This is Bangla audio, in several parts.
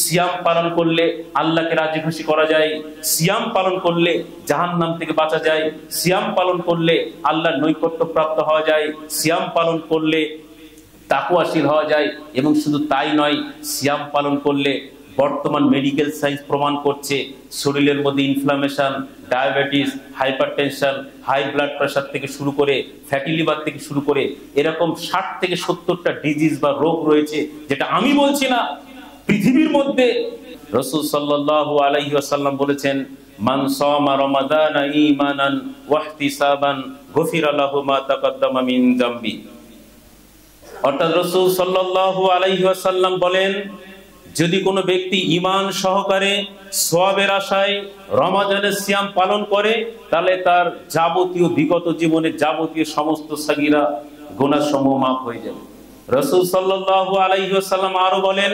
সিয়াম পালন করলে আল্লাহকে রাজি খুশি করা যায়, সিয়াম পালন করলে জাহান্নাম থেকে বাঁচা যায়, সিয়াম পালন করলে আল্লাহর নৈকট্য প্রাপ্ত হওয়া যায়, সিয়াম পালন করলে তাকওয়াশীল হওয়া যায়। এবং শুধু তাই নয়, সিয়াম পালন করলে বর্তমান মেডিকেল সায়েন্স প্রমাণ করছে শরীরের মধ্যে inflammation, diabetes, hypertension, high blood pressure থেকে শুরু করে ফ্যাটি লিভার থেকে শুরু করে এরকম 60 থেকে 70টা ডিজিজ বা রোগ রয়েছে, যেটা আমি বলছি না, পৃথিবীর মধ্যে রাসূল সাল্লাল্লাহু আলাইহি ওয়াসাল্লাম বলেছেন, মান সামা রমাদানা ঈমানান ওয়া ইহতিসাবান গুফিরা লাহু মা তাকাদ্দামা মিন যামবি। অর্থাৎ রাসূল সাল্লাল্লাহু আলাইহি ওয়াসাল্লাম বলেন, যদি কোনো ব্যক্তি ঈমান সহকারে সওয়াবের আশায় রমাদানের সিয়াম পালন করে, তাহলে তার যাবতীয় বিগত জীবনের যাবতীয় সমস্ত সাগীরা গুনাহ সমূহ মাফ হয়ে যাবে। রাসূল সাল্লাল্লাহু আলাইহি ওয়াসাল্লাম আরো বলেন,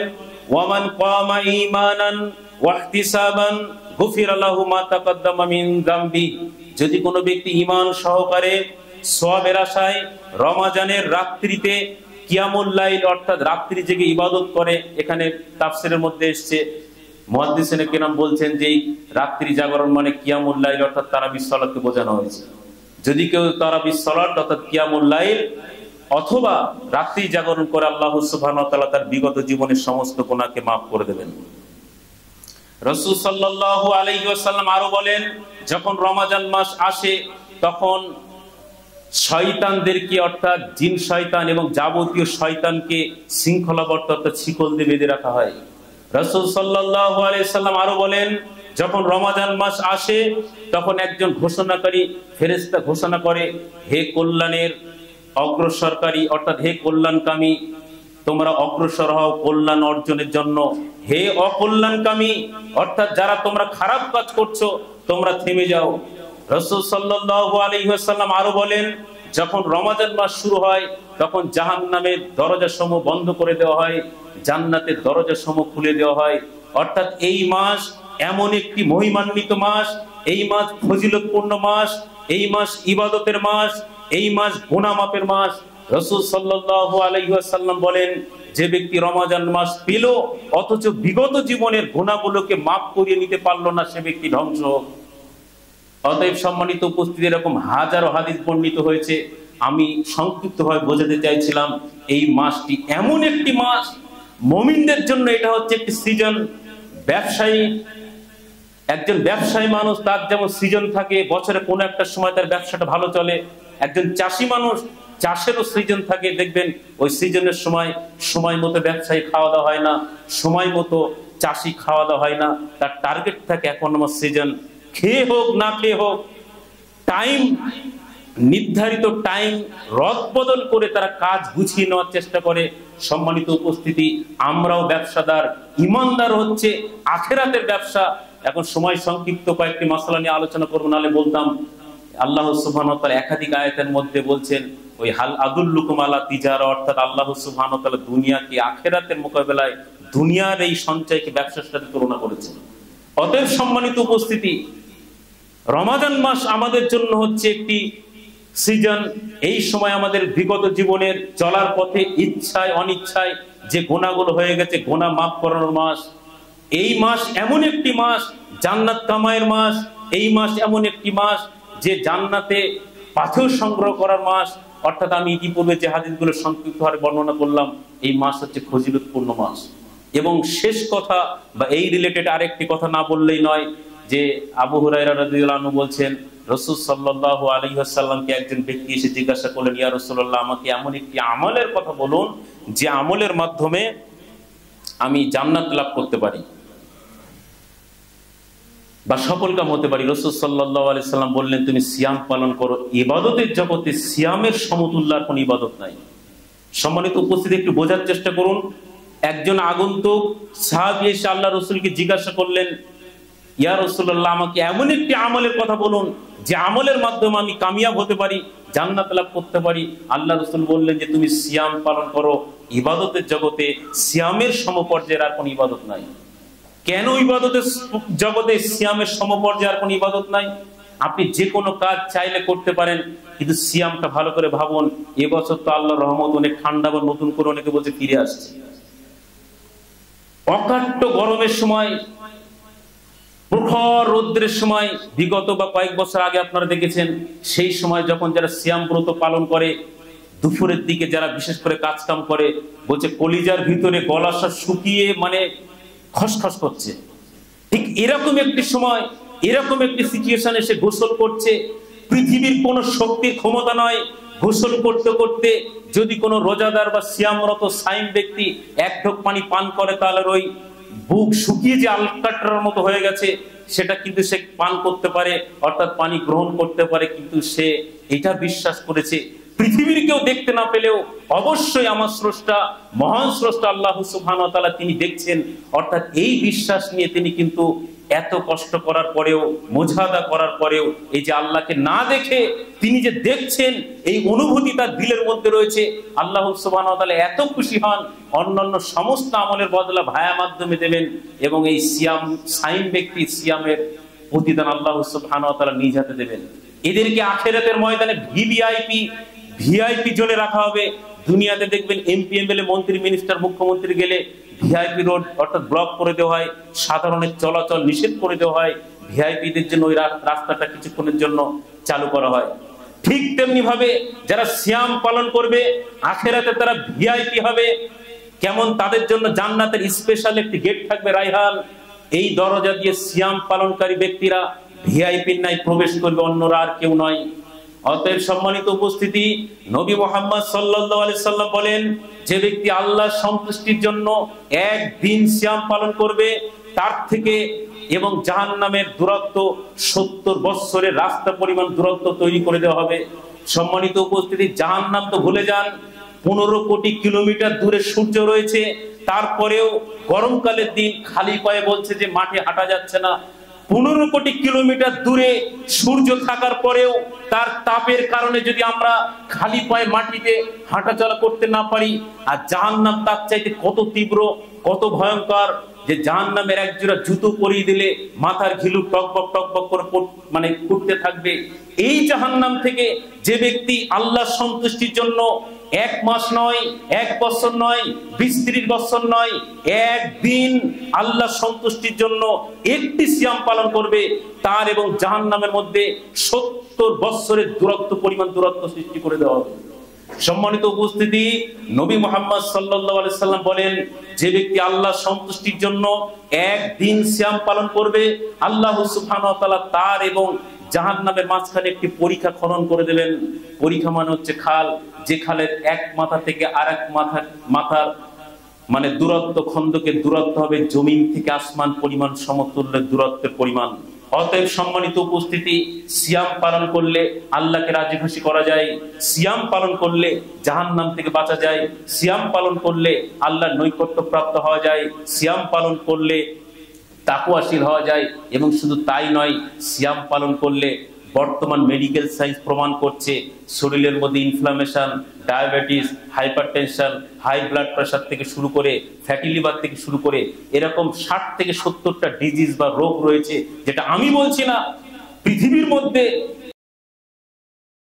ওয়ামান কামা ঈমানান ওয়া ইহতিসাবান গুফিরা লাহু মা তাকাদ্দামা মিন যামবি। যদি কোনো ব্যক্তি ঈমান সহকারে সওয়াবের আশায় রমজানের রাত্রিতে কিয়ামুল লাইল অর্থাৎ রাত্রি জেগে ইবাদত করে, এখানে তাফসীরের মধ্যে এসেছে, মুহাদ্দিসিনে কেরাম বলছেন যে রাত্রি জাগরণ মানে কিয়ামুল লাইল অর্থাৎ তারাবির সালাতকে বোঝানো হয়েছে। যদি কেউ তারাবির সালাত অর্থাৎ কিয়ামুল লাইল অথবা রাত্রি জাগরণ করে, আল্লাহ সুবহানাহু ওয়া তাআলা তার বিগত জীবনের সমস্ত গুনাহকে মাফ করে দেবেন। রাসূল সাল্লাল্লাহু আলাইহি ওয়াসাল্লাম আরো বলেন, যখন রমজান মাস আসে তখন শয়তানদেরকে অর্থাৎ জিন শয়তান এবং যাবতীয় শয়তানকে শৃঙ্খলাবদ্ধ অর্থাৎ শিকল দিয়ে বেঁধে রাখা হয়। রাসূল সাল্লাল্লাহু আলাইহি সাল্লাম আরো বলেন, যখন রমজান মাস আসে তখন একজন ঘোষণাকারী ফেরেশতা ঘোষণা করে, হে কল্যাণের অগ্রসরকারী অর্থাৎ হে কল্যাণকামী, তোমরা অগ্রসর হও কল্যাণ অর্জনের জন্য। হে অকল্যাণকামী অর্থাৎ যারা তোমরা খারাপ কাজ করছো, তোমরা থেমে যাও। রাসূল সাল্লাল্লাহু আলাইহি ওয়াসাল্লাম আরো বলেন, যখন রমজান মাস শুরু হয় তখন জাহান্নামের দরজাসমূহ বন্ধ করে দেওয়া হয়, জান্নাতের দরজাসমূহ খুলে দেওয়া হয়। অর্থাৎ এই মাস এমন একটি মহিমান্বিত মাস, এই মাস ফজিলতপূর্ণ মাস, এই মাস ইবাদতের মাস, এই মাস গুনাহ মাফের মাস। রাসূল সাল্লাল্লাহু আলাইহি ওয়াসাল্লাম বলেন, যে ব্যক্তি রমজান মাস পেল অথচ বিগত জীবনের গুনাহগুলোকে মাফ করিয়ে নিতে পারলো না, সে ব্যক্তি ধ্বংস। অতএব সম্মানিত উপস্থিতি, এরকম হাজারো হাদিস বর্ণিত হয়েছে। আমি সংক্ষিপ্তভাবে বোঝাতে চাইছিলাম, এই মাসটি এমন একটি মাস, মুমিনদের জন্য এটা হচ্ছে একটি সিজন। ব্যবসায়ী, একজন ব্যবসায়ী মানুষ, তার যেমন সিজন থাকে, বছরে কোনো একটা সময় তার ব্যবসাটা ভালো চলে। একজন চাষি মানুষ, চাষেরও সিজন থাকে, দেখবেন ওই সিজনের সময় মতো ব্যবসায়ী খাওয়া দাওয়া হয় না, সময় মতো চাষি খাওয়া দাওয়া হয় না, তার টার্গেট থাকে এখন আমার সিজন, খেয়ে হোক না খেয়ে হোক, টাইম নির্ধারিত টাইম রদ বদল করে তারা কাজ গুছিয়ে নেওয়ার চেষ্টা করে। সম্মানিত উপস্থিতি, আমরাও ব্যবসাদার, ইমানদার হচ্ছে আখিরাতের ব্যবসা। এখন সময় সংক্ষিপ্ত, কয়েকটি মাসলা নিয়ে আলোচনা করবো, নাহলে বলতাম। আল্লাহ সুবহানাহু ওয়া তাআলা একাধিক আয়াতের মধ্যে বলছেন, ওই হাল আদুল্লুকুম আলা তিজারা, অর্থাৎ আল্লাহ সুবহানাহু ওয়া তাআলা দুনিয়াকে আখিরাতের মোকাবেলায় দুনিয়ার এই সঞ্চয়কে ব্যবসার সাথে তুলনা করেছেন। অতএব সম্মানিত উপস্থিতি, রমাদান মাস আমাদের জন্য হচ্ছে একটি সিজন। এই সময় আমাদের বিগত জীবনের চলার পথে ইচ্ছায় অনিচ্ছায় যে গুনাহগুলো হয়ে গেছে, গুনাহ মাফ করানোর মাস। এই মাস এমন একটি মাস, জান্নাত কামাইয়ের মাস। এই মাস এমন একটি মাস যে জান্নাতে পাথর সংগ্রহ করার মাস। অর্থাৎ আমি ইতিপূর্বে যে হাদিসগুলো সংক্ষিপ্তভাবে বর্ণনা করলাম, এই মাস হচ্ছে ফজিলতপূর্ণ মাস। এবং শেষ কথা বা এই রিলেটেড আরেকটি কথা না বললেই নয়, যে আবু হুরায়রা রাদিয়াল্লাহু আনহু বলছেন, রাসূল সাল্লাল্লাহু আলাইহি ওয়াসাল্লামকে একজন ব্যক্তি এসে জিজ্ঞাসা করলেন, ইয়া রাসূলুল্লাহ, আমাকে এমন একটি আমলের কথা বলুন যে আমলের মাধ্যমে আমি জান্নাত লাভ করতে পারি বা সফলকাম হতে পারি। রাসূল সাল্লাল্লাহু আলাইহি সাল্লাম বললেন, তুমি সিয়াম পালন করো। ইবাদতের জগতে সিয়ামের সমতুল্য আর কোনো ইবাদত নাই। সম্মানিত উপস্থিতি, একটু বোঝার চেষ্টা করুন। একজন আগন্তুক সাহাবী এসে আল্লাহ রাসূলকে জিজ্ঞাসা করলেন, ইয়া রাসূলুল্লাহ, আমাকে এমন একটি আমলের কথা বলুন যে আমলের মাধ্যমে আমি কামিয়াব হতে পারি, জান্নাত লাভ করতে পারি। আল্লাহ রাসূল বললেন যে তুমি সিয়াম পালন করো। ইবাদতের জগতে সিয়ামের সমপর্যায়ের আর কোনো ইবাদত নাই। কেন ইবাদতের জগতে সিয়ামের সমপর্যায়ে আর কোনো ইবাদত নাই? আপনি যে কোনো কাজ চাইলে করতে পারেন, কিন্তু সিয়ামটা ভালো করে ভাবুন। এবছর তো আল্লাহর রহমত, অনেক ঠান্ডা বা নতুন করে অনেকে বলছে ফিরে আসছে। অকাট্য গরমের সময়, প্রখর রৌদ্রের সময়, বিগত বা কয়েক বছর আগে আপনারা দেখেছেন, সেই সময় যখন যারা সিয়াম ব্রত পালন করে, দুপুরের দিকে যারা বিশেষ করে কাজ কাম করে, বলছে কলিজার ভিতরে গলাটা শুকিয়ে মানে খসখস করছে। ঠিক এরকম একটি সময়, এরকম একটি সিচুয়েশনে সে গোসল করছে, পৃথিবীর কোন শক্তির ক্ষমতা নয়, গোসল করতে করতে যদি কোনো রোজাদার বা সিয়ামরত সাইম ব্যক্তি এক ঢোক পানি পান করে, তাহলে ওই বুক শুকিয়ে যে আলকাট্রার মতো হয়ে গেছে সেটা কিন্তু সে পান করতে পারে, অর্থাৎ পানি গ্রহণ করতে পারে। কিন্তু সে এটা বিশ্বাস করেছে পৃথিবীর কেউ দেখতে না পেলেও অবশ্যই আমার স্রষ্টা, মহান স্রষ্টা আল্লাহ সুবহানাহু ওয়া তাআলা তিনি দেখছেন। অর্থাৎ এই বিশ্বাস নিয়ে তিনি কিন্তু এত কষ্ট করার পরেও, মুজাহাদা করার পরেও, এই যে আল্লাহকে না দেখে তিনি যে দেখছেন এই অনুভূতি তার দিলের মধ্যে রয়েছে, আল্লাহ সুবহানাহু ওয়া তাআলা এত খুশি হন, অন্যান্য সমস্ত আমলের বদলা ভায়া মাধ্যমে দেবেন। এবং এই সিয়াম সাইম ব্যক্তি সিয়ামের প্রতিদান আল্লাহ সুবহানাহু ওয়া তাআলা নিজ হাতে দেবেন। এদেরকে আখিরাতের ময়দানে ভিআইপি জোনে রাখা হবে। দুনিয়াতে দেখবেন এমপি এমএলএ মন্ত্রী মিনিস্টার মুখ্যমন্ত্রী গেলে ভিআইপি রোড অর্থাৎ ব্লক করে দেওয়া হয়, সাধারণের চলাচল নিষেধ করে দেওয়া হয়, ভিআইপিদের জন্য ওই রাস্তাটা কিছুক্ষণের জন্য চালু করা হয়। ঠিক তেমনি ভাবে যারা সিয়াম পালন করবে আখিরাতে তারা ভিআইপি হবে। কেমন? তাদের জন্য জান্নাতের স্পেশাল একটি গেট থাকবে, রায়হান। এই দরজা দিয়ে সিয়াম পালনকারী ব্যক্তিরা ভিআইপির নাই প্রবেশ করবে, অন্যরা আর কেউ নয়। অতএব সম্মানিত উপস্থিতি, নবী মুহাম্মদ সাল্লাল্লাহু আলাইহি সাল্লাম বলেন, যে ব্যক্তি আল্লাহর সন্তুষ্টির জন্য একদিন সিয়াম পালন করবে, তার থেকে এবং জাহান্নামের দূরত্ব 70 বছরের রাস্তা পরিমাণ দূরত্ব তৈরি করে দেওয়া হবে। সম্মানিত উপস্থিতি, জাহান্নাম তো ভুলে যান, 15 কোটি কিলোমিটার দূরে সূর্য রয়েছে, তারপরেও গরমকালের দিন খালি পায়ে বলছে যে মাঠে হাঁটা যাচ্ছে না। 15 কোটি কিলোমিটার দূরে সূর্য থাকার পরেও তার তাপের কারণে যদি আমরা খালি পায়ে মাটিতে হাঁটাচলা করতে না পারি, আর জাহান্নাম তার চাইতে কত তীব্র, কত ভয়ঙ্কর, যে জাহান্নামের এক জোড়া জুতো পরিয়ে দিলে মাথার ঘিলু টকবক টকবক করে মানে করতে থাকবে। এই জাহান্নাম থেকে যে ব্যক্তি আল্লাহ সন্তুষ্টির জন্য 1 মাস নয়, 1 বছর নয়, 20-30 বছর নয়, একদিন আল্লাহ সন্তুষ্টির জন্য একটি সিয়াম পালন করবে, তার এবং জাহান্নামের মধ্যে 70 বছরের পরিমাণ দূরত্ব সৃষ্টি করে দেওয়া হবে। সম্মানিত উপস্থিতি, নবী মুহাম্মদ সাল্লাল্লাহু আলাইহি সাল্লাম বলেন, যে ব্যক্তি আল্লাহ সন্তুষ্টির জন্য একদিন সিয়াম পালন করবে, আল্লাহ সুবহানাহু ওয়া তাআলা তার এবং জাহান্নামের মাঝখানে একটি পরীক্ষা খনন করে দেবেন। পরীক্ষা মানে হচ্ছে খাল, যে খালের এক মাথা থেকে আরেক মাথার মানে দূরত্ব, খন্দকের দূরত্ব হবে জমিন থেকে আসমান পরিমাণ সমতুল্য দূরত্বের পরিমাণ। অতএব সম্মানিত উপস্থিতি, সিয়াম পালন করলে আল্লাহকে রাজি খুশি করা যায়, সিয়াম পালন করলে জাহান্নাম থেকে বাঁচা যায়, সিয়াম পালন করলে আল্লাহর নৈকট্য প্রাপ্ত হওয়া যায়, সিয়াম পালন করলে তাকওয়াশীল হওয়া যায়। এবং শুধু তাই নয়, সিয়াম পালন করলে বর্তমান মেডিকেল সায়েন্স প্রমাণ করছে শরীরের মধ্যে inflammation, diabetes, hypertension, high blood pressure থেকে শুরু করে ফ্যাটি লিভার থেকে শুরু করে এরকম 60 থেকে 70টা ডিজিজ বা রোগ রয়েছে, যেটা আমি বলছি না, পৃথিবীর মধ্যে